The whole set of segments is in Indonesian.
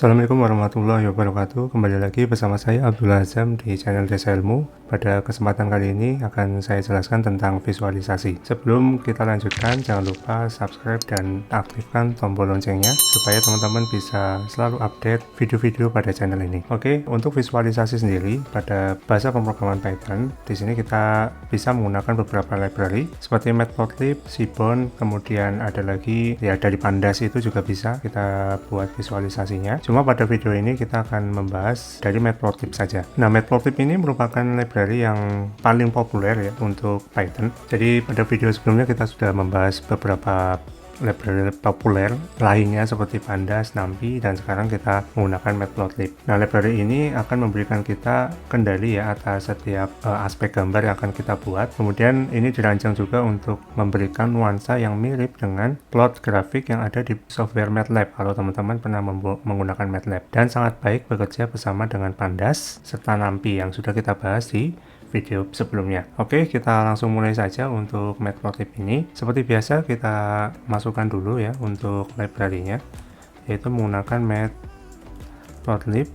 Assalamualaikum warahmatullahi wabarakatuh. Kembali lagi bersama saya Abdullah Azam di channel Desa Ilmu. Pada kesempatan kali ini akan saya jelaskan tentang visualisasi. Sebelum kita lanjutkan, jangan lupa subscribe dan aktifkan tombol loncengnya supaya teman-teman bisa selalu update video-video pada channel ini. Oke, untuk visualisasi sendiri pada bahasa pemrograman Python, di sini kita bisa menggunakan beberapa library seperti Matplotlib, Seaborn, kemudian ada lagi ya dari Pandas itu juga bisa kita buat visualisasinya. Cuma pada video ini kita akan membahas dari Matplotlib saja. Nah, Matplotlib ini merupakan library yang paling populer ya untuk Python. Jadi pada video sebelumnya kita sudah membahas beberapa library populer lainnya seperti Pandas, NumPy, dan sekarang kita menggunakan Matplotlib. Nah, library ini akan memberikan kita kendali ya atas setiap aspek gambar yang akan kita buat. Kemudian ini dirancang juga untuk memberikan nuansa yang mirip dengan plot grafik yang ada di software MATLAB kalau teman-teman pernah menggunakan MATLAB, dan sangat baik bekerja bersama dengan Pandas serta NumPy yang sudah kita bahas di video sebelumnya. Oke, kita langsung mulai saja untuk Matplotlib ini. Seperti biasa kita masukkan dulu ya untuk library-nya, yaitu menggunakan Matplotlib.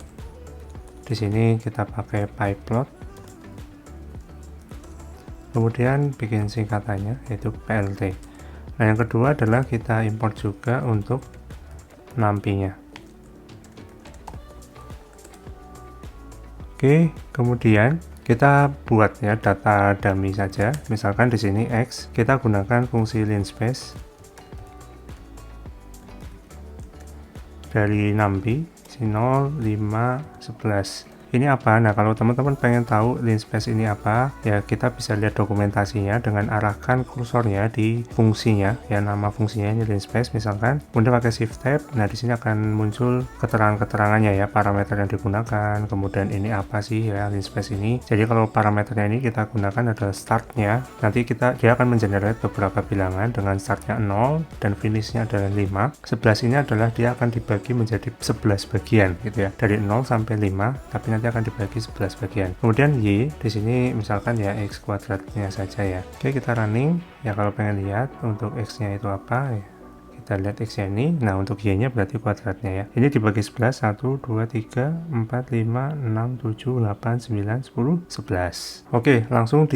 Di sini kita pakai pyplot. Kemudian bikin singkatannya yaitu plt. Nah, yang kedua adalah kita import juga untuk NumPy-nya. Oke, kemudian kita buat ya data dummy saja. Misalkan di sini X, kita gunakan fungsi linspace dari NumPy 0, 5, 11. Ini apa? Nah, kalau teman-teman pengen tahu linspace ini apa, ya kita bisa lihat dokumentasinya dengan arahkan kursornya di fungsinya, ya nama fungsinya ini linspace misalkan. Kemudian pakai shift tab. Nah, di sini akan muncul keterangan-keterangannya ya, parameter yang digunakan. Kemudian ini apa sih ya linspace ini? Jadi kalau parameternya ini kita gunakan adalah startnya. Nanti dia akan mengenerate beberapa bilangan dengan startnya 0 dan finishnya adalah 5. 11 ini adalah dia akan dibagi menjadi 11 bagian gitu ya, dari 0 sampai 5, tapi nanti akan dibagi 11 bagian. Kemudian Y di sini misalkan ya X kuadratnya saja ya. Oke, kita running ya. Kalau pengen lihat untuk X nya itu apa ya, kita lihat X nya ini. Nah, untuk Y nya berarti kuadratnya ya. Ini dibagi 11, 1, 2, 3, 4, 5, 6, 7, 8, 9, 10, 11. Oke, langsung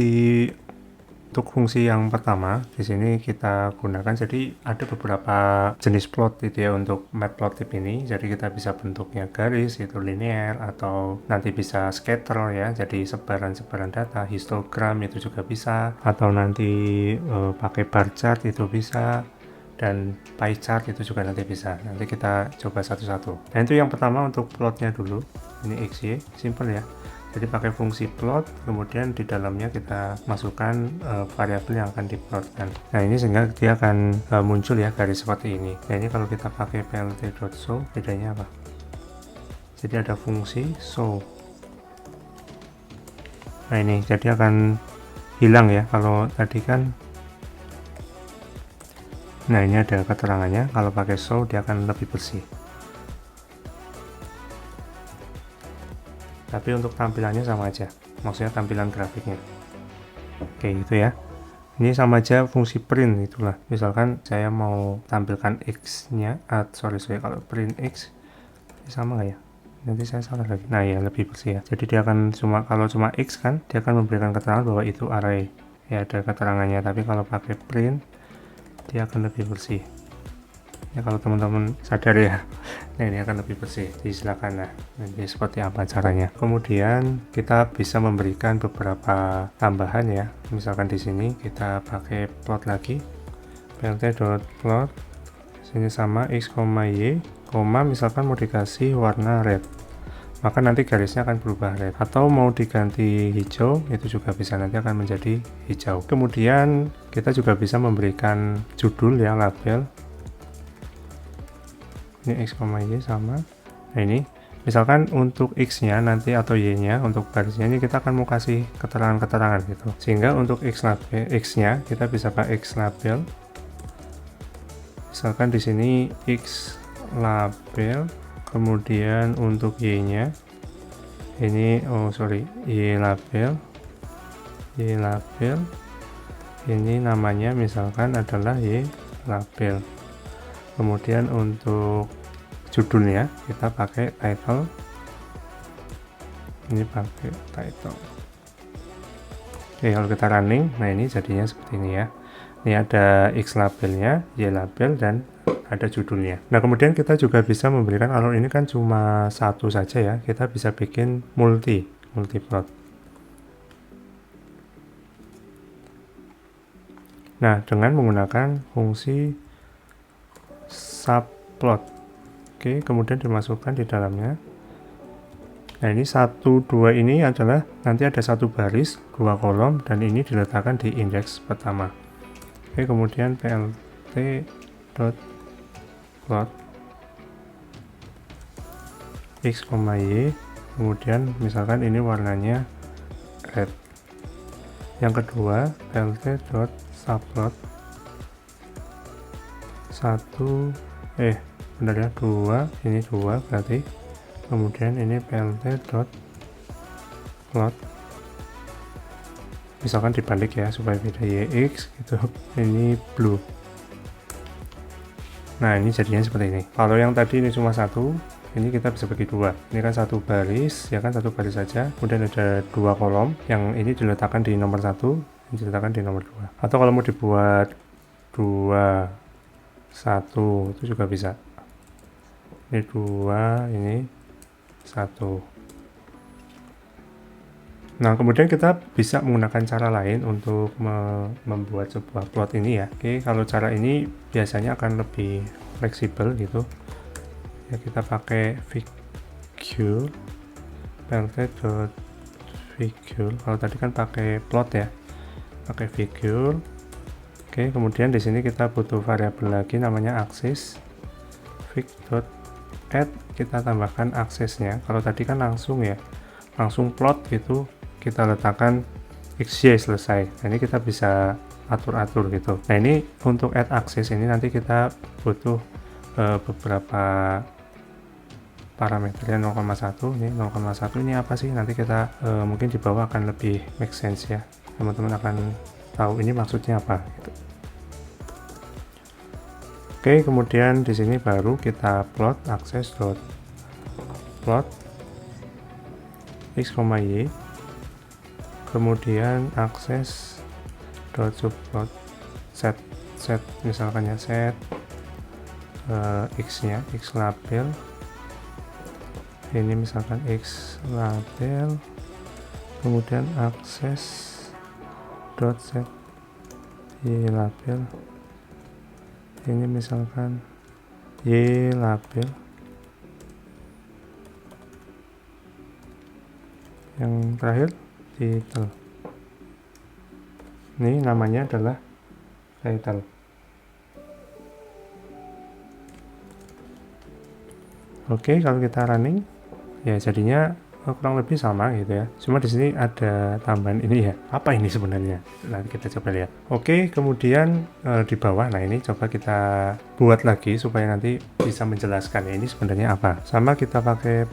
untuk fungsi yang pertama di sini kita gunakan, jadi ada beberapa jenis plot itu ya untuk Matplotlib ini. Jadi kita bisa bentuknya garis itu linear, atau nanti bisa scatter ya, jadi sebaran-sebaran data, histogram itu juga bisa, atau nanti pakai bar chart itu bisa, dan pie chart itu juga nanti bisa. Nanti kita coba satu-satu. Nah, itu yang pertama untuk plotnya dulu. Ini XY, simple ya. Jadi pakai fungsi plot, kemudian di dalamnya kita masukkan variabel yang akan diplotkan. Nah, ini sehingga dia akan muncul ya garis seperti ini. Nah, ini kalau kita pakai plt.show, bedanya apa? Jadi ada fungsi show. Nah, ini jadi akan hilang ya kalau tadi kan. Nah, ini ada keterangannya. Kalau pakai show dia akan lebih bersih. Tapi untuk tampilannya sama aja, maksudnya tampilan grafiknya. Oke, gitu ya. Ini sama aja fungsi print itulah. Misalkan saya mau tampilkan X nya, kalau print X sama nggak ya? Nanti saya salah lagi. Nah ya, lebih bersih ya. Jadi dia akan kalau cuma X kan, dia akan memberikan keterangan bahwa itu array. Ya, ada keterangannya. Tapi kalau pakai print, dia akan lebih bersih. Ya, kalau teman-teman sadar ya. Nah, ini akan lebih bersih. Silakan. Nah, ini seperti apa caranya. Kemudian kita bisa memberikan beberapa tambahan ya. Misalkan di sini kita pakai plot lagi. plt.plot sini sama x, y, misalkan mau dikasih warna red. Maka nanti garisnya akan berubah red. Atau mau diganti hijau, itu juga bisa, nanti akan menjadi hijau. Kemudian kita juga bisa memberikan judul ya, label. Ini x, y sama. Nah, ini misalkan untuk x nya nanti atau y nya untuk garisnya ini kita akan mau kasih keterangan-keterangan gitu, sehingga untuk x nya kita bisa pakai x label. Misalkan di sini x label, kemudian untuk y nya ini y label, ini namanya misalkan adalah y label. Kemudian untuk judulnya kita pakai title, ini pakai title. Oke, kalau kita running, nah ini jadinya seperti ini ya. Ini ada X labelnya, Y label, dan ada judulnya. Nah, kemudian kita juga bisa memberikan, kalau ini kan cuma satu saja ya, kita bisa bikin multi plot. Nah, dengan menggunakan fungsi subplot. Oke, kemudian dimasukkan di dalamnya. Nah, ini 1, 2 ini adalah nanti ada satu baris, 2 kolom, dan ini diletakkan di indeks pertama. Oke, kemudian plt.plot x, y, kemudian misalkan ini warnanya red. Yang kedua, plt.subplot 2, ini 2 berarti. Kemudian ini plt.plot, misalkan dibalik ya supaya beda yx gitu, ini blue. Nah, ini jadinya seperti ini. Kalau yang tadi ini cuma satu, ini kita bisa bagi dua. Ini kan satu baris, ya kan, satu baris saja. Kemudian ada 2 kolom, yang ini diletakkan di nomor 1, ini diletakkan di nomor 2. Atau kalau mau dibuat 2, 1, itu juga bisa. Ini 2, ini 1. Nah, kemudian kita bisa menggunakan cara lain untuk membuat sebuah plot ini ya. Oke, kalau cara ini biasanya akan lebih fleksibel gitu. Ya, kita pakai figure, plt.figure. Kalau tadi kan pakai plot ya, pakai figure. Oke, kemudian di sini kita butuh variabel lagi namanya aksis. fig.add, kita tambahkan aksesnya. Kalau tadi kan langsung ya, langsung plot gitu, kita letakkan xy selesai. Nah, ini kita bisa atur-atur gitu. Nah, ini untuk add akses ini nanti kita butuh beberapa parameternya 0,1. Ini 0,1 ini apa sih? Nanti kita mungkin di bawah akan lebih make sense ya. Teman-teman akan tahu ini maksudnya apa gitu. Oke, kemudian di sini baru kita plot akses.plot x, y, kemudian akses.subplot set misalkan ya, set x nya, x label, ini misalkan x label, kemudian akses.set y label, ini misalkan y label, yang terakhir title, ini namanya adalah title. Oke, kalau kita running ya jadinya kurang lebih sama gitu ya. Cuma di sini ada tambahan ini ya. Apa ini sebenarnya? Nanti kita coba lihat. Oke, kemudian di bawah, nah ini coba kita buat lagi supaya nanti bisa menjelaskan ya ini sebenarnya apa. Sama kita pakai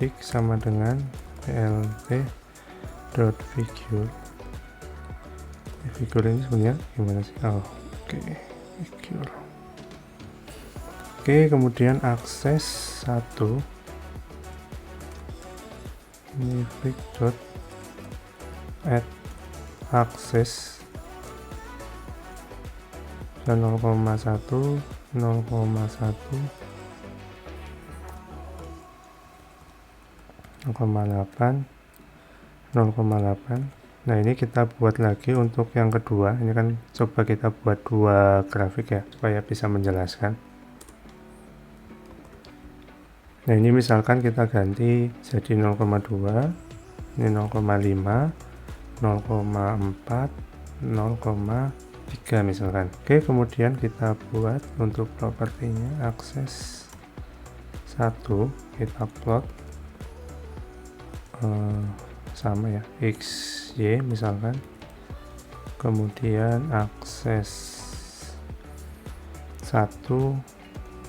fig sama dengan plt.figure. Figure ini sebenarnya gimana sih? Oke, figure. Oke, kemudian akses 1, ini fig.add akses 0,1, 0,8. Nah, ini kita buat lagi untuk yang kedua. Ini kan coba kita buat 2 grafik ya supaya bisa menjelaskan. Nah, ini misalkan kita ganti jadi 0,2, ini 0,5, 0,4, 0,3 misalkan. Oke, kemudian kita buat untuk propertinya akses 1, kita plot sama ya, x, y misalkan. Kemudian akses 1,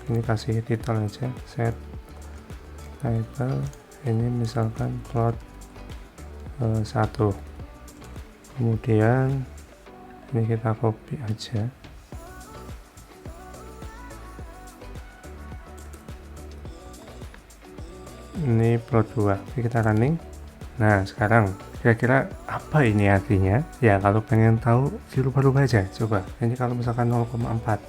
ini kasih title aja, set title, ini misalkan plot 1. Kemudian ini kita copy aja, ini plot 2. Oke, kita running. Nah, sekarang kira-kira apa ini artinya? Ya, kalau pengen tahu dirubah-rubah aja. Coba, ini kalau misalkan 0,4.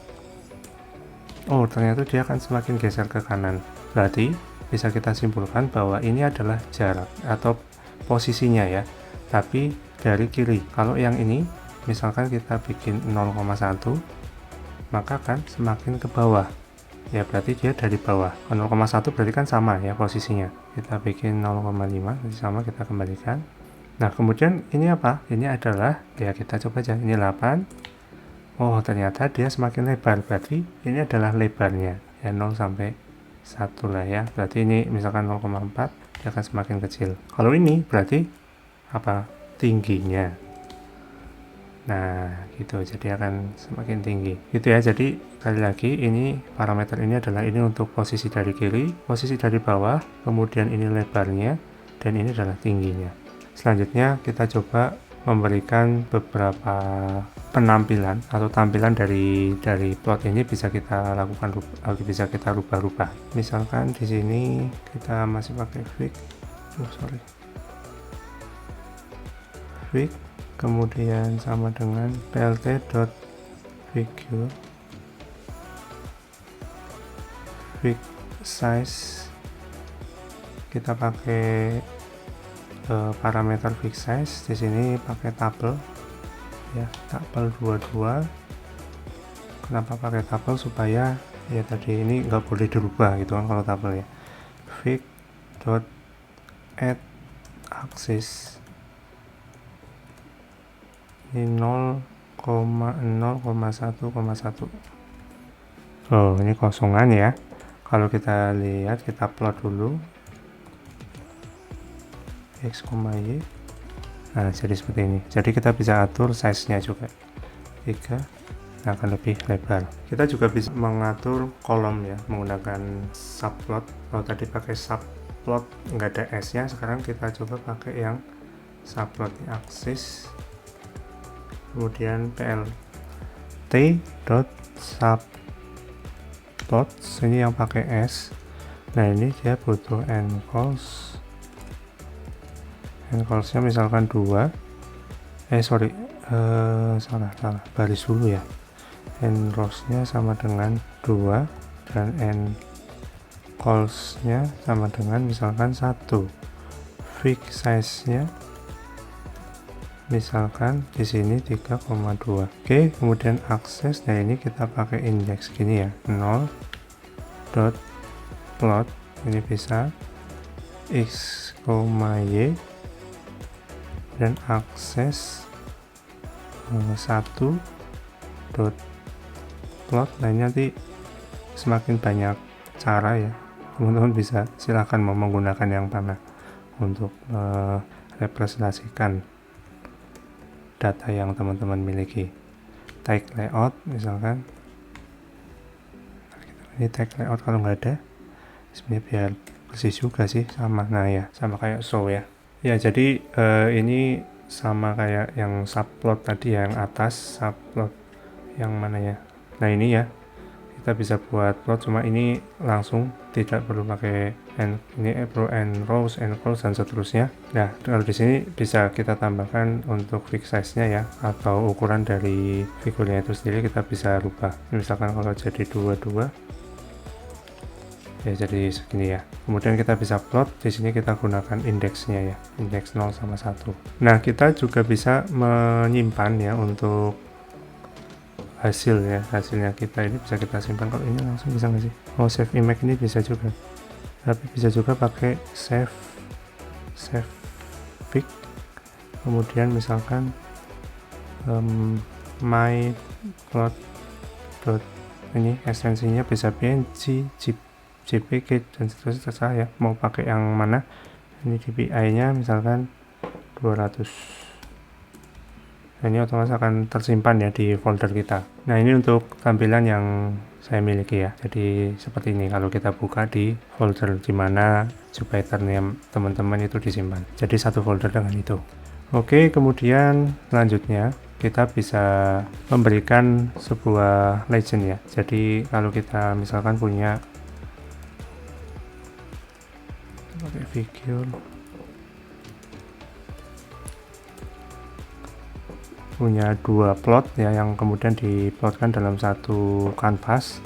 Oh, ternyata dia akan semakin geser ke kanan. Berarti bisa kita simpulkan bahwa ini adalah jarak atau posisinya ya. Tapi dari kiri. Kalau yang ini, misalkan kita bikin 0,1, maka kan semakin ke bawah. Ya berarti dia dari bawah. 0,1 berarti kan sama ya posisinya. Kita bikin 0,5 sama, kita kembalikan. Nah kemudian ini apa? Ini adalah, ya kita coba aja, ini 8. Oh ternyata dia semakin lebar, berarti ini adalah lebarnya ya, 0 sampai 1 lah ya. Berarti ini misalkan 0,4, dia akan semakin kecil. Kalau ini berarti apa? Tingginya. Nah gitu, jadi akan semakin tinggi gitu ya. Jadi sekali lagi, ini parameter ini adalah ini untuk posisi dari kiri, posisi dari bawah, kemudian ini lebarnya, dan ini adalah tingginya. Selanjutnya kita coba memberikan beberapa penampilan atau tampilan dari plot ini, bisa kita lakukan, bisa kita rubah-rubah. Misalkan di sini kita masih pakai fig, fig, kemudian sama dengan plt.figure, fig size, kita pakai parameter fig size. Di sini pakai tabel ya, tabel 22. Kenapa pakai tabel? Supaya ya tadi ini nggak boleh dirubah gitu kan kalau tabel ya. Fig dot add axis ini 0,1,1. Oh ini kosongan ya. Kalau kita lihat, kita plot dulu x, y. Nah jadi seperti ini. Jadi kita bisa atur size nya juga 3, akan lebih lebar. Kita juga bisa mengatur kolom ya menggunakan subplot. Kalau tadi pakai subplot nggak ada s nya, sekarang kita coba pakai yang subplot axis, kemudian plt dot subplot, ini yang pakai s. Nah ini dia butuh enclose, nya misalkan 2, salah baris dulu ya. Enclose nya sama dengan 2 dan enclose nya sama dengan misalkan 1. Fig size nya misalkan di sini 3,2. Oke, kemudian akses, nah ini kita pakai indeks gini ya, 0.plot, ini bisa x, y, dan akses 1.plot. Nah ini nanti semakin banyak cara ya, teman-teman bisa silahkan mau menggunakan yang mana untuk representasikan data yang teman-teman miliki. Tag layout misalkan, ini tag layout kalau nggak ada, sebenarnya biar persis juga sih, sama. Nah ya, sama kayak show ya. Ya jadi ini sama kayak yang subplot tadi, yang atas subplot yang mana ya. Nah ini ya, kita bisa buat plot, cuma ini langsung tidak perlu pakai ini perlu and rows, and columns, dan seterusnya. Nah kalau di sini bisa kita tambahkan untuk fig size nya ya, atau ukuran dari figurnya itu sendiri kita bisa rubah. Misalkan kalau jadi 22 ya jadi segini ya. Kemudian kita bisa plot, di sini kita gunakan indeksnya ya, indeks 0 sama 1. Nah kita juga bisa menyimpan ya untuk hasil ya, hasilnya kita ini bisa kita simpan. Kalau ini langsung bisa nggak sih? Oh save image ini bisa juga, tapi bisa juga pakai save fig, kemudian misalkan my plot dot, ini esensinya bisa png, jpg, dan seterusnya, terserah ya mau pakai yang mana. Ini dpi nya misalkan 200. Nah, ini otomatis akan tersimpan ya di folder kita. Nah ini untuk tampilan yang saya miliki ya. Jadi seperti ini kalau kita buka di folder dimana Jupyter name teman-teman itu disimpan. Jadi satu folder dengan itu. Oke, kemudian selanjutnya kita bisa memberikan sebuah legend ya. Jadi kalau kita misalkan punya pakai figure, punya 2 plot ya yang kemudian diplotkan dalam satu kanvas,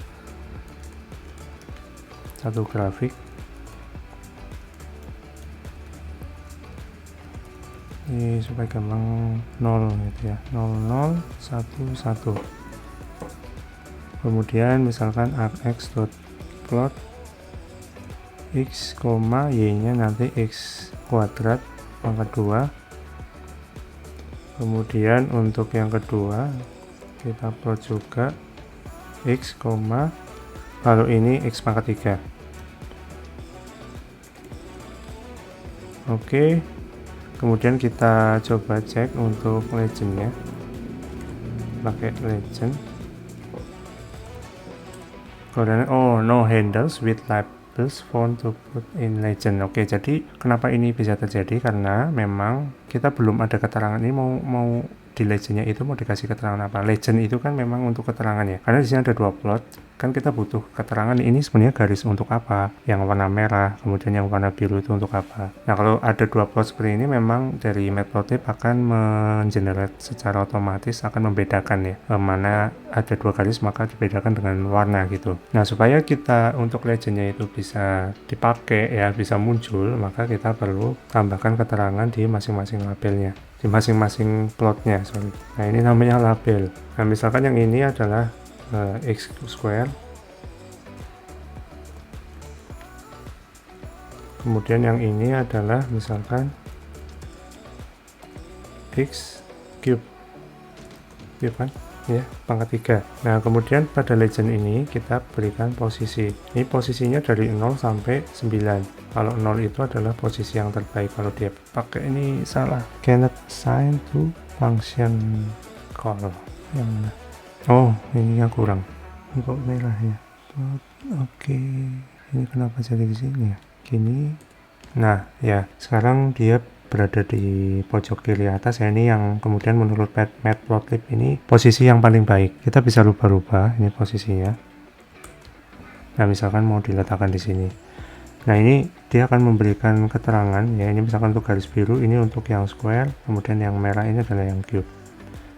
satu grafik. Ini supaya gampang 0 gitu ya, 00 11. Kemudian misalkan x.plot x, y nya nanti x kuadrat pangkat 2. Kemudian untuk yang kedua kita plot juga x, kalau ini x pangkat 3. Oke, kemudian kita coba cek untuk legendnya, pakai legend. Koordinat, oh no handles with labels found to put in legend. Oke, jadi kenapa ini bisa terjadi, karena memang kita belum ada keterangan ini mau di legendnya itu mau dikasih keterangan apa. Legend itu kan memang untuk keterangan ya, karena di sini ada 2 plot kan, kita butuh keterangan ini sebenarnya garis untuk apa, yang warna merah kemudian yang warna biru itu untuk apa. Nah, kalau ada 2 plot seperti ini memang dari matplotlib akan mengenerate secara otomatis, akan membedakan ya mana ada 2 garis maka dibedakan dengan warna gitu. Nah, supaya kita untuk legendnya itu bisa dipakai ya, bisa muncul, maka kita perlu tambahkan keterangan di masing-masing labelnya, di masing-masing plotnya. Nah, ini namanya label. Nah, misalkan yang ini adalah x square, kemudian yang ini adalah misalkan x cube kan ya, pangkat 3. Nah, kemudian pada legend ini kita berikan posisi. Ini posisinya dari 0 sampai 9. Kalau 0 itu adalah posisi yang terbaik. Kalau dia pakai ini salah, cannot assign to function call. Yang mana? Oh, ini yang kurang. Ini kok merah ya? Oke. Ini kenapa jadi di sini ya? Gini. Nah, ya, sekarang dia berada di pojok kiri atas ya. Ini yang kemudian menurut matplotlib ini posisi yang paling baik. Kita bisa rubah-rubah ini posisinya. Nah, misalkan mau diletakkan di sini. Nah, ini dia akan memberikan keterangan ya. Ini misalkan untuk garis biru, ini untuk yang square, kemudian yang merah ini adalah yang cube.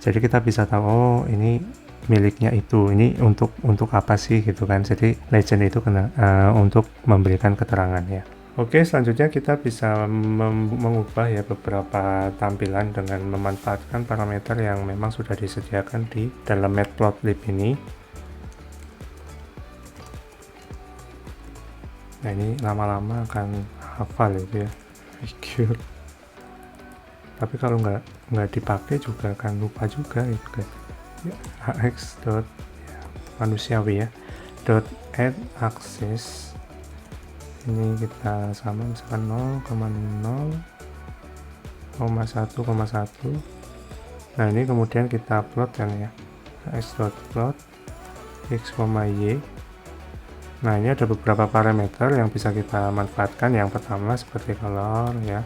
Jadi kita bisa tahu, oh ini miliknya itu, ini untuk apa sih gitu kan. Jadi legend itu untuk memberikan keterangan ya. Oke, selanjutnya kita bisa mengubah ya beberapa tampilan dengan memanfaatkan parameter yang memang sudah disediakan di dalam matplotlib ini. Nah, ini lama-lama akan hafal itu ya, figure. Tapi kalau nggak dipakai juga akan lupa juga gitu kan. Ya, hx dot ya, manusiawi ya, dot add axis. Ini kita sama misalkan 0,0,1,1. Nah, ini kemudian kita plot kan ya, x dot plot x, y. Nah, ini ada beberapa parameter yang bisa kita manfaatkan. Yang pertama seperti color ya,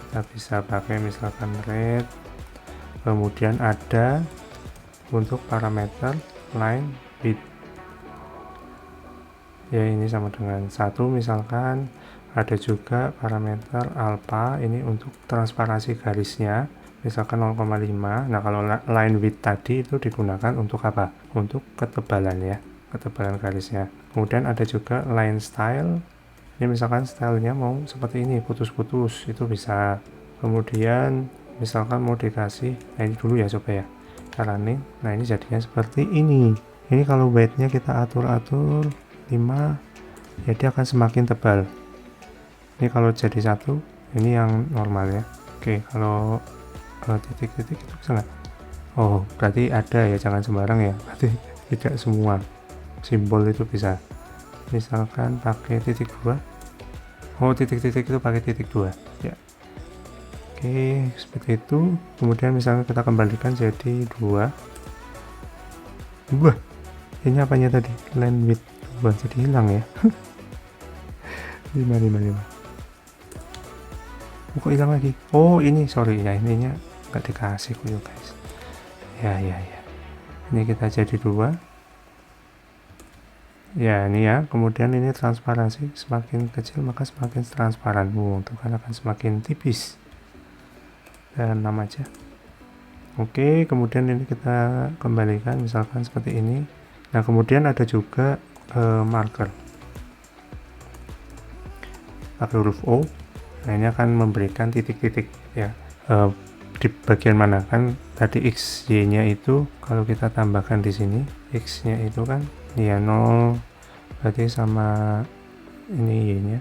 kita bisa pakai misalkan red. Kemudian ada untuk parameter line width ya, ini sama dengan 1 misalkan. Ada juga parameter alpha, ini untuk transparansi garisnya misalkan 0,5. Nah, kalau line width tadi itu digunakan untuk apa? Untuk ketebalan ya, ketebalan garisnya. Kemudian ada juga line style, ini misalkan stylenya mau seperti ini, putus-putus, itu bisa. Kemudian misalkan mau dikasih, nah ini dulu ya coba ya, running. Nah, ini jadinya seperti ini. Ini kalau weightnya kita atur 5 ya, dia akan semakin tebal. Ini kalau jadi 1, ini yang normal ya. Oke, kalau titik-titik itu bisa nggak? Oh, berarti ada ya, jangan sembarang ya, berarti tidak semua simbol itu bisa. Misalkan pakai titik 2. Oh, titik-titik itu pakai titik 2 ya. Oke, seperti itu. Kemudian misalnya kita kembalikan jadi 2. Ini apanya tadi? Line width 2 jadi hilang ya. 5. Kok hilang lagi? Oh, ini sorry ya, ininya nggak dikasih kok guys. Ya. Ini kita jadi 2. Ya ini ya, kemudian ini transparansi, semakin kecil maka semakin transparan. Untuk kan akan semakin tipis. Dan 6 aja. Oke, kemudian ini kita kembalikan misalkan seperti ini. Nah, kemudian ada juga marker pakai huruf O. Nah, ini akan memberikan titik-titik ya, di bagian mana kan tadi x y nya itu kalau kita tambahkan di sini x nya itu kan ya 0, berarti sama ini y nya.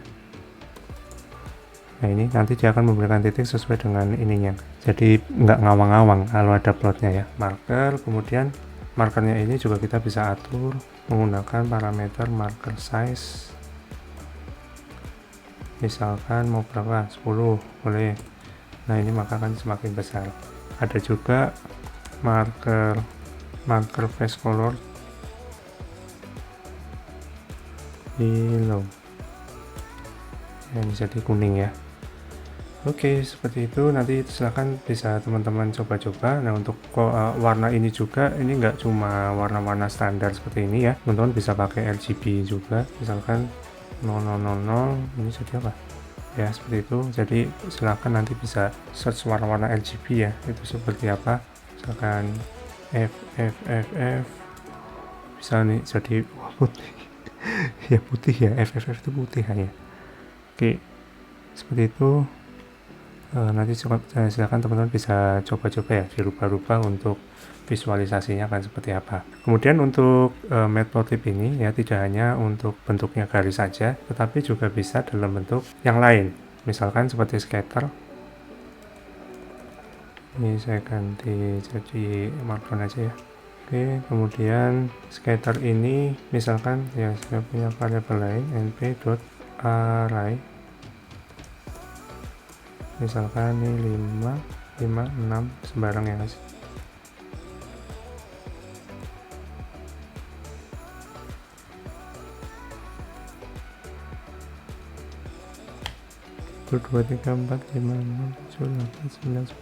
Nah, ini nanti dia akan memberikan titik sesuai dengan ininya, jadi nggak ngawang-ngawang kalau ada plotnya ya. Marker, kemudian markernya ini juga kita bisa atur menggunakan parameter marker size, misalkan mau berapa, 10 boleh. Nah, ini maka akan semakin besar. Ada juga marker face color below yang jadi kuning ya. Oke, seperti itu. Nanti silahkan bisa teman-teman coba-coba. Nah, untuk warna ini juga, ini nggak cuma warna-warna standar seperti ini ya, teman-teman bisa pakai RGB juga, misalkan 0000 ini jadi apa ya, seperti itu. Jadi silahkan nanti bisa search warna-warna RGB ya, itu seperti apa, misalkan F bisa nih jadi putih ya, putih ya, F itu putih hanya. Oke, seperti itu. Nanti silakan teman-teman bisa coba-coba ya, dirubah-rubah untuk visualisasinya akan seperti apa. Kemudian untuk matplotlib ini ya, tidak hanya untuk bentuknya garis saja, tetapi juga bisa dalam bentuk yang lain, misalkan seperti scatter. Ini saya ganti jadi markdown aja ya. Oke, kemudian scatter ini misalkan ya, saya punya variabel lain np.array, misalkan ini 5, 6 sembarang ya guys. Itu 2, 3, 4, 5, 6, 7, 8, 9, 10, 11.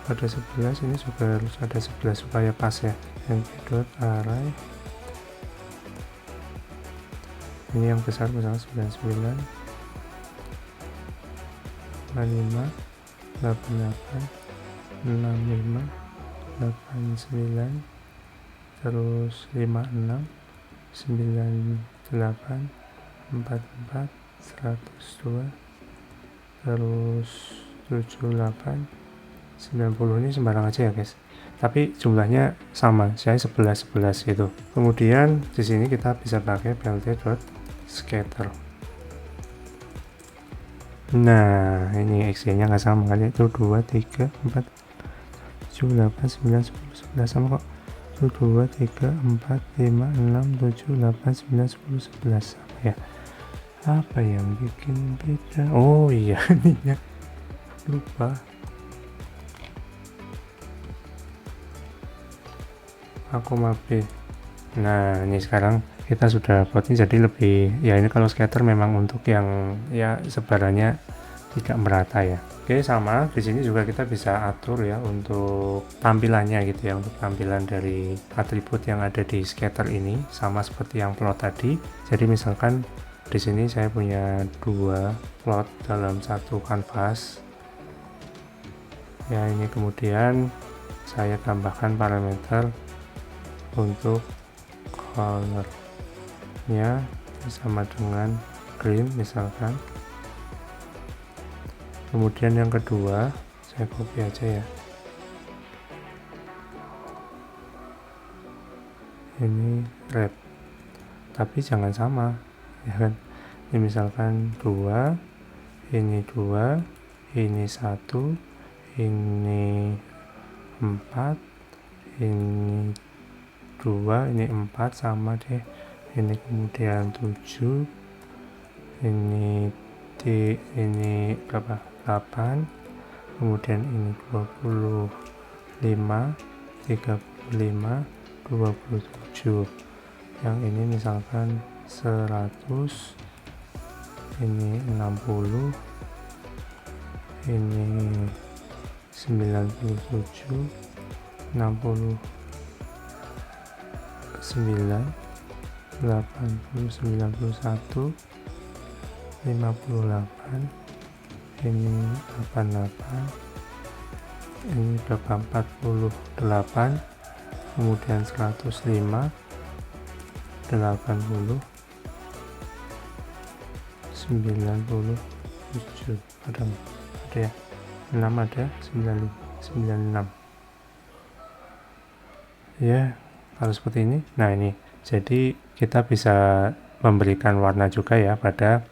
Ada 11, ini juga harus ada 11 supaya pas ya. np.array ini yang besar misalnya 99, 55, 88, 65, 89, terus 56, 98, 44, 102, terus 78, 90. Ini sembarang aja ya guys, tapi jumlahnya sama, saya 11 gitu. Kemudian di sini kita bisa pakai plt.scatter. Nah, ini x nya nggak sama kan, itu 2, 3, 4, 7, 8, 9, 10, 11 sama kok. Itu 2, 3, 4, 5, 6, 7, 8, 9, 10, 11 sama ya. Apa yang bikin beda? Oh iya, ini ya, lupa. Aku mampir. Nah, ini sekarang kita sudah plotting jadi lebih ya, ini kalau scatter memang untuk yang ya sebarannya tidak merata ya. Oke, sama di sini juga kita bisa atur ya untuk tampilannya gitu ya, untuk tampilan dari atribut yang ada di scatter ini sama seperti yang plot tadi. Jadi misalkan di sini saya punya 2 plot dalam satu kanvas ya, ini kemudian saya tambahkan parameter untuk colornya sama dengan green misalkan. Kemudian yang kedua saya copy aja ya, ini red, tapi jangan sama ya kan. Ini misalkan 2, ini 2, ini 1, ini 4, ini 2, ini 4 sama deh. Ini kemudian 7, ini berapa, 8, kemudian ini 25, 35, 27. Yang ini misalkan 100, ini 60, ini 97, 69, 80, 91, 58, ini 88, ini udah 48, kemudian 105, 80, 97, ada ya, 6 ada, 96 ya, kalau seperti ini. Nah ini, jadi kita bisa memberikan warna juga ya pada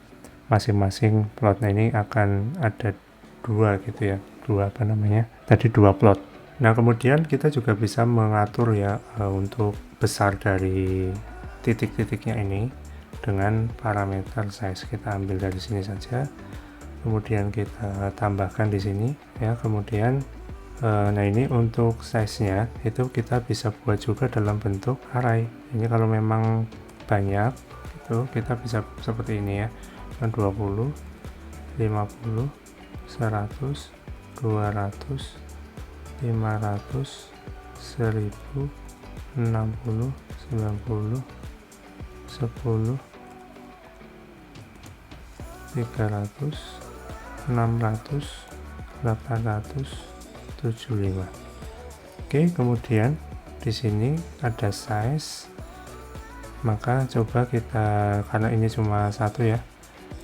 masing-masing plot. Nah ini akan ada dua gitu ya, dua tadi dua plot. Nah kemudian kita juga bisa mengatur ya untuk besar dari titik-titiknya ini dengan parameter size. Kita ambil dari sini saja, kemudian kita tambahkan di sini ya. Kemudian nah ini untuk size-nya itu kita bisa buat juga dalam bentuk array. Ini kalau memang banyak itu kita bisa seperti ini ya, 20, 50, 100, 200, 500, 1000, 60, 90, 10, 300, 600, 800, 75. Oke, kemudian di sini ada size, maka coba kita, karena ini cuma satu ya,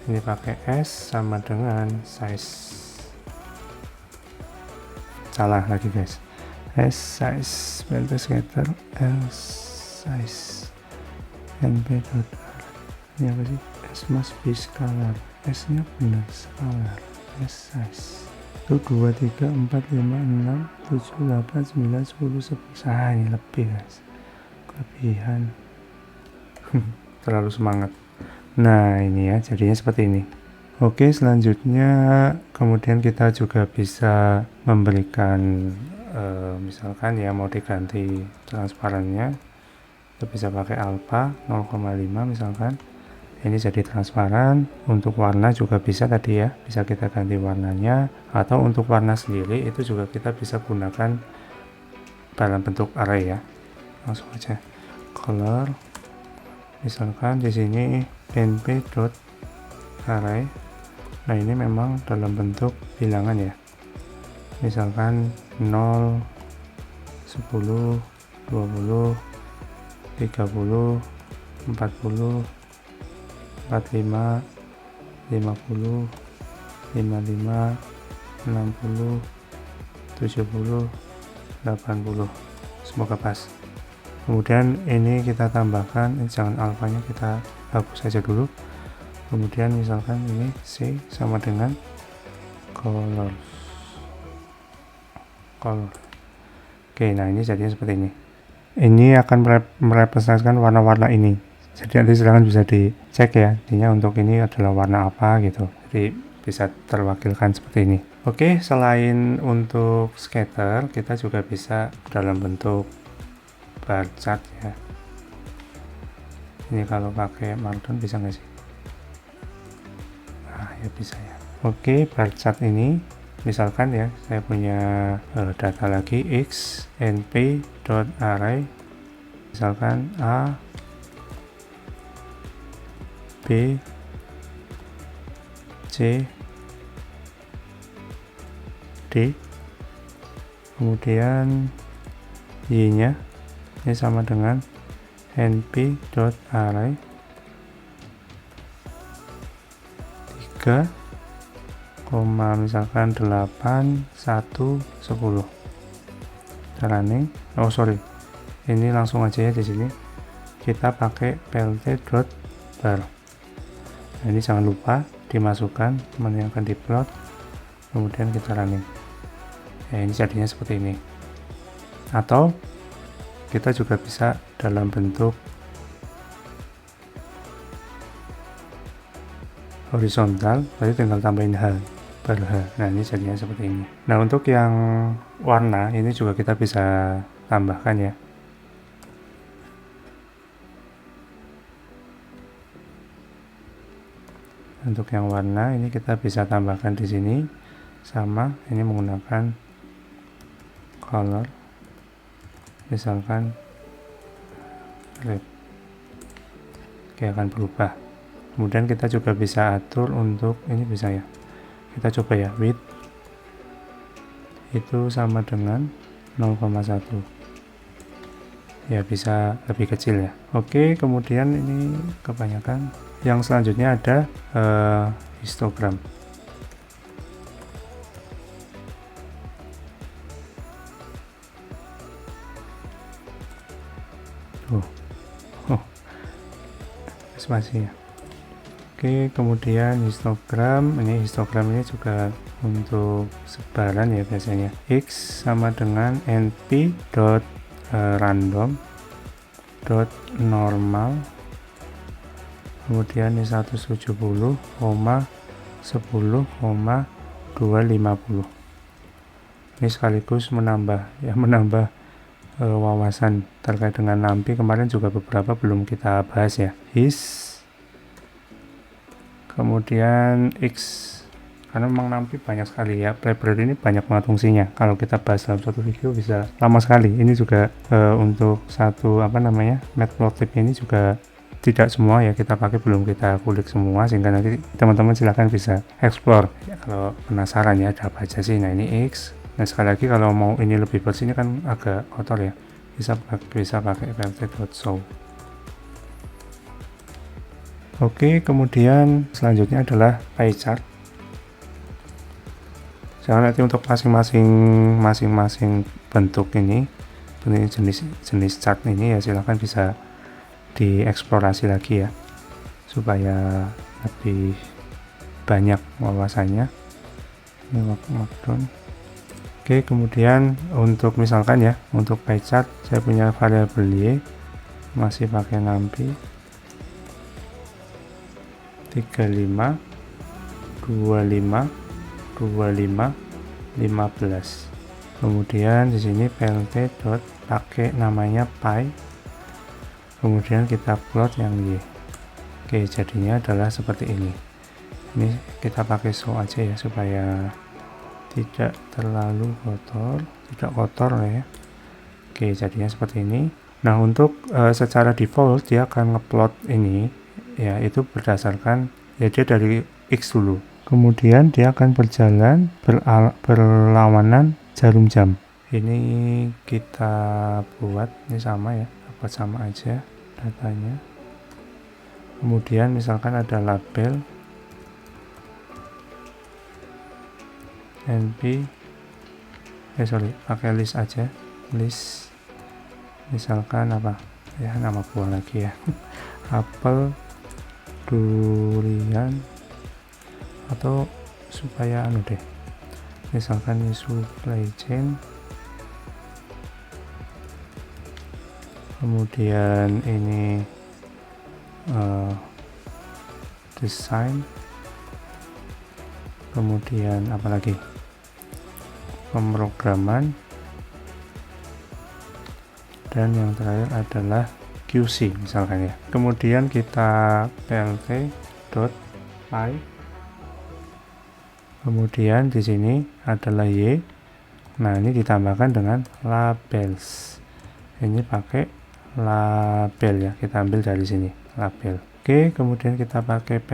ini pakai S sama dengan size, salah lagi guys, S size filter scatter, L size, np dot, ini apa sih, S must be scalar, S nya benar scalar, S size itu 2, 3, 4, 5, 6, 7, 8, 9, 10, 11. Ini lebih guys, kelebihan. Terlalu semangat. Nah ini ya, jadinya seperti ini. Oke, selanjutnya kemudian kita juga bisa memberikan misalkan ya mau diganti transparannya, kita bisa pakai alpha 0,5 misalkan. Ini jadi transparan. Untuk warna juga bisa tadi ya, bisa kita ganti warnanya, atau untuk warna sendiri itu juga kita bisa gunakan dalam bentuk array ya. Langsung aja color, misalkan di sini np.array. Nah ini memang dalam bentuk bilangan ya, misalkan 0, 10, 20, 30, 40, 45, 50, 55, 60, 70, 80. Semoga pas. Kemudian ini kita tambahkan, jangan alfanya kita hapus saja dulu. Kemudian misalkan ini C sama dengan color. Oke, nah ini jadinya seperti ini. Ini akan merepresentasikan warna-warna ini. Jadi nanti silahkan bisa dicek ya, intinya untuk ini adalah warna apa gitu. Jadi bisa terwakilkan seperti ini. Oke, selain untuk scatter, kita juga bisa dalam bentuk bar chart ya. Ini kalau pakai Markdown bisa nggak sih? Nah ya bisa ya. Oke, bar chart ini misalkan ya, saya punya data lagi x np.array, misalkan a, B, C, D, kemudian y-nya ini sama dengan np.array 3, misalkan 8, 1, 10. Running. Oh sorry, ini langsung aja ya, di sini kita pakai plt.bar. Nah, ini jangan lupa dimasukkan mana yang akan diplot, kemudian kita running. Nah, ini jadinya seperti ini. Atau kita juga bisa dalam bentuk horizontal, berarti tinggal tambahin H, bar H. Nah ini jadinya seperti ini. Nah untuk yang warna ini juga kita bisa tambahkan ya. Untuk yang warna ini kita bisa tambahkan di sini, sama ini menggunakan color, misalkan red. Oke, akan berubah. Kemudian kita juga bisa atur untuk ini, bisa ya, kita coba ya, width itu sama dengan 0,1 ya, bisa lebih kecil ya. Oke, kemudian ini kebanyakan. Yang selanjutnya ada histogram. Spasinya. Oke, kemudian histogram. Ini histogram ini juga untuk sebaran ya biasanya. X sama dengan np dot random dot normal, kemudian ini 170, 10,250. Ini sekaligus menambah wawasan terkait dengan NumPy. Kemarin juga beberapa belum kita bahas ya. Kemudian X, karena memang NumPy banyak sekali ya, library ini banyak banget fungsinya. Kalau kita bahas dalam satu video bisa lama sekali. Ini juga untuk satu matplotlib ini juga tidak semua ya kita pakai, belum kita kulik semua, sehingga nanti teman-teman silahkan bisa explore ya, kalau penasaran ya ada apa aja sih. Nah, ini X. Nah, sekali lagi kalau mau ini lebih bersih, ini kan agak kotor ya, bisa pakai plt.show. Oke, kemudian selanjutnya adalah pie chart. Jangan nanti untuk masing-masing bentuk ini jenis chart ini ya, silahkan bisa dieksplorasi lagi ya, supaya lebih banyak wawasannya. Ini lockdown. Oke, kemudian untuk misalkan ya, untuk pie chart saya punya variabel y, masih pakai NumPy 35, 25, 25, 15. Kemudian di sini plt dot pakai namanya pie, kemudian kita plot yang y. Oke, jadinya adalah seperti ini. Ini kita pakai show aja ya, supaya tidak terlalu kotor ya. Oke, jadinya seperti ini. Nah, untuk secara default dia akan ngeplot ini ya, itu berdasarkan ya, dia dari X dulu, kemudian dia akan berjalan berlawanan jarum jam. Ini kita buat ini sama ya, buat sama aja datanya. Kemudian misalkan ada label np, pakai list aja, list misalkan apa ya, nama buah lagi ya, apel, durian, atau supaya deh, misalkan ini supply chain, kemudian ini design, kemudian apalagi pemrograman, dan yang terakhir adalah QC misalkan ya. Kemudian kita plt.py, kemudian di sini adalah y. Nah, ini ditambahkan dengan labels. Ini pakai label ya, kita ambil dari sini label. Oke, kemudian kita pakai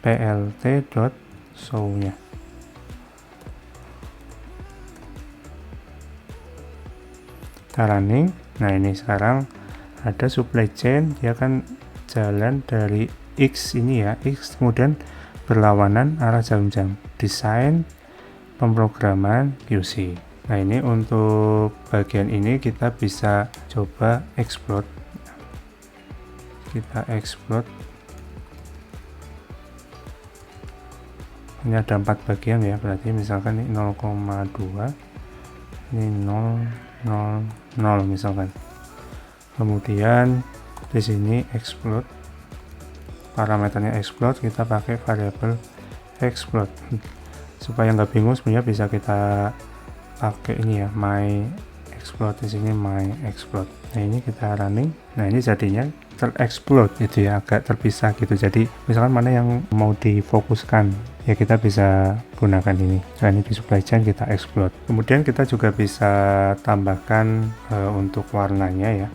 plt.show-nya. Kita running. Nah, ini sekarang ada supply chain, dia akan jalan dari X ini ya, X, kemudian berlawanan arah jarum jam. Desain, pemrograman, QC. Nah, ini untuk bagian ini kita bisa coba explode. Kita explode. Ini ada 4 bagian ya, berarti misalkan ini 0,2, ini 0, 0, 0 misalkan. Kemudian di sini explode, parameternya explode, kita pakai variabel explode. Supaya nggak bingung, sebenarnya bisa kita pakai ini ya, my explode, di sini my explode. Nah, ini kita running. Nah, ini jadinya terexplode gitu ya, agak terpisah gitu. Jadi misalkan mana yang mau difokuskan ya, kita bisa gunakan ini. Nah, ini di supply chain kita explode. Kemudian kita juga bisa tambahkan untuk warnanya ya.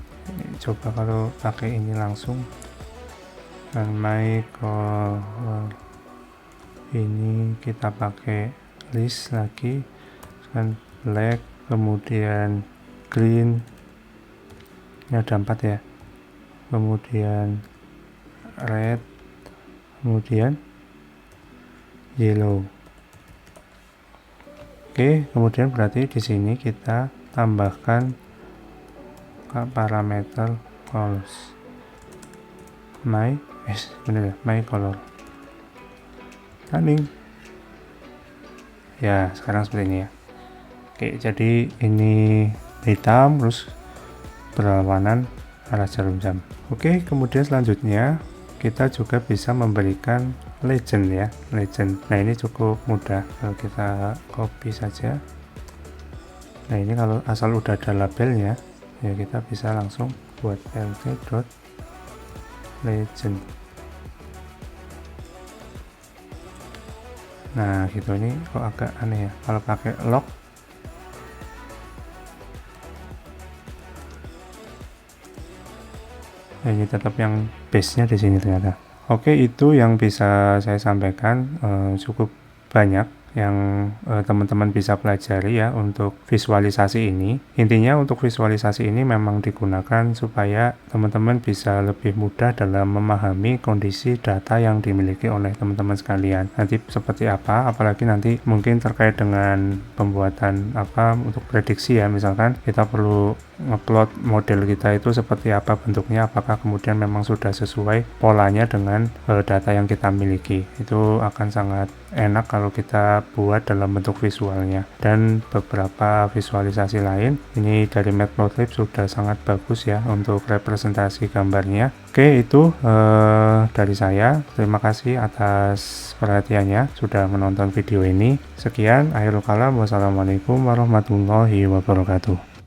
Coba kalau pakai ini langsung, dan my color ini kita pakai list lagi, kan black, kemudian green, ini ada 4 ya, kemudian red, kemudian yellow. Oke, kemudian berarti di sini kita tambahkan parameter colors, my color running ya. Sekarang seperti ini ya. Oke, jadi ini hitam terus berlawanan arah jarum jam. Oke, kemudian selanjutnya kita juga bisa memberikan legend ya, legend. Nah, ini cukup mudah, kalau kita copy saja. Nah, ini kalau asal udah ada labelnya ya, kita bisa langsung buat lt.legend. Nah, gitu. Ini kok agak aneh ya kalau pakai log. Nah, ini tetap yang base-nya di sini ternyata. Oke, itu yang bisa saya sampaikan. Cukup banyak yang teman-teman bisa pelajari ya untuk visualisasi ini. Intinya untuk visualisasi ini memang digunakan supaya teman-teman bisa lebih mudah dalam memahami kondisi data yang dimiliki oleh teman-teman sekalian. Nanti seperti apa, apalagi nanti mungkin terkait dengan pembuatan untuk prediksi ya, misalkan kita perlu upload model kita itu seperti apa bentuknya, apakah kemudian memang sudah sesuai polanya dengan data yang kita miliki. Itu akan sangat enak kalau kita buat dalam bentuk visualnya. Dan beberapa visualisasi lain ini dari Matplotlib sudah sangat bagus ya untuk representasi gambarnya. Oke, itu dari saya. Terima kasih atas perhatiannya sudah menonton video ini. Sekian, akhirul kalam, wassalamualaikum warahmatullahi wabarakatuh.